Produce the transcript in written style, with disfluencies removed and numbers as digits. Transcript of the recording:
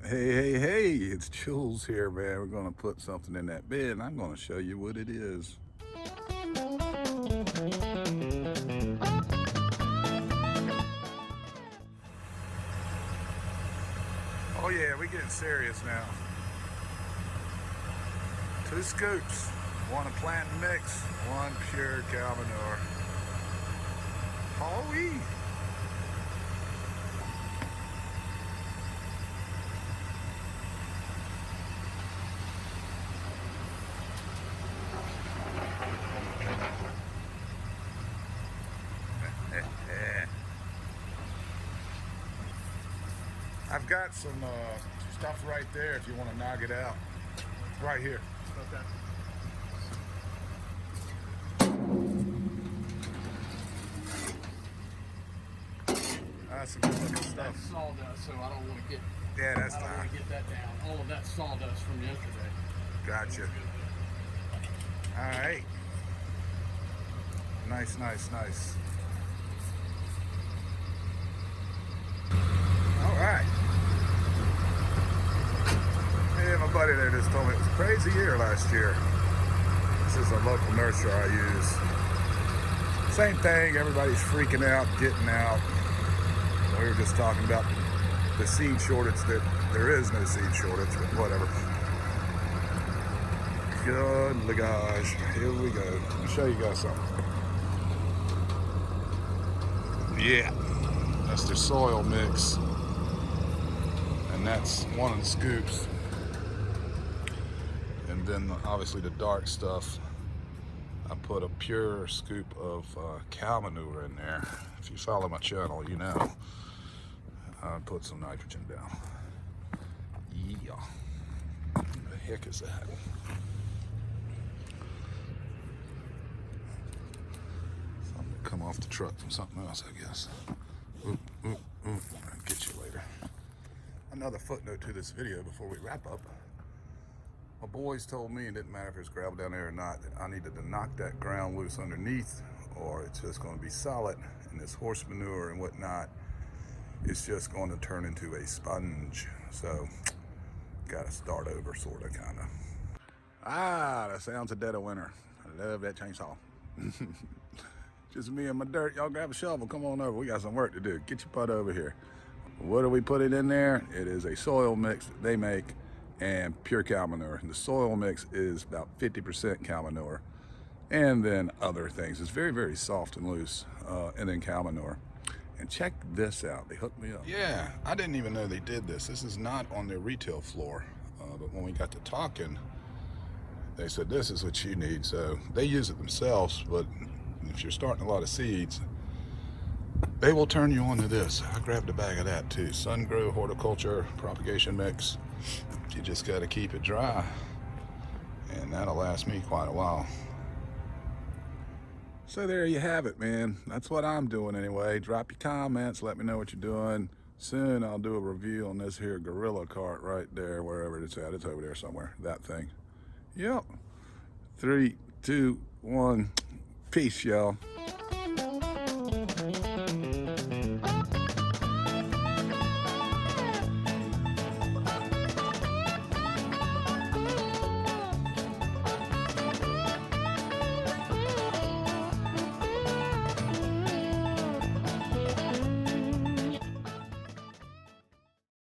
Hey, it's Jules here, man. We're gonna put something in that bed and I'm gonna show you what it is. Oh yeah, we're getting serious now. 2 scoops, one a plant mix, one pure cow manure. Holy! I've got some stuff right there if you want to knock it out. Right here. Okay. That's some good looking stuff. That's sawdust, so I don't want to get. Yeah, that's I don't want fine. to get that down. All of that sawdust from yesterday. Gotcha. All right. Nice. All right. Yeah, my buddy there just told me it was a crazy year last year. This is a local nursery I use. Same thing, everybody's freaking out, getting out. We were just talking about the seed shortage, that there is no seed shortage, but whatever. Good gosh, here we go. Let me show you guys something. Yeah, that's their soil mix. And that's one of the scoops. And then obviously the dark stuff, I put a pure scoop of cow manure in there. If you follow my channel, you know I put some nitrogen down. Yeah. What the heck is that? Something to come off the truck from something else, I guess. Oop. I'll get you later. Another footnote to this video before we wrap up. My boys told me it didn't matter if there's gravel down there or not, that I needed to knock that ground loose underneath or it's just going to be solid, and this horse manure and whatnot, it's just going to turn into a sponge. So got to start over, sort of, kind of. The sounds of dead of winter. I love that chainsaw. Just me and my dirt. Y'all grab a shovel, come on over. We got some work to do. Get your butt over here. What do we put it in there? It is a soil mix that they make and pure cow manure. And the soil mix is about 50% cow manure and then other things. It's very soft and loose, and then cow manure. And check this out, they hooked me up. Yeah, I didn't even know they did this. This is not on their retail floor, but when we got to talking, they said this is what you need. So they use it themselves, but if you're starting a lot of seeds, they will turn you on to this. I grabbed a bag of that too. Sun Grow Horticulture Propagation Mix. You just got to keep it dry, and that'll last me quite a while. So there you have it, man. That's what I'm doing anyway. Drop your comments, let me know what you're doing. Soon I'll do a review on this here gorilla cart right there, wherever it's at. It's over there somewhere, that thing. Yep. 3, 2, 1. Peace, y'all.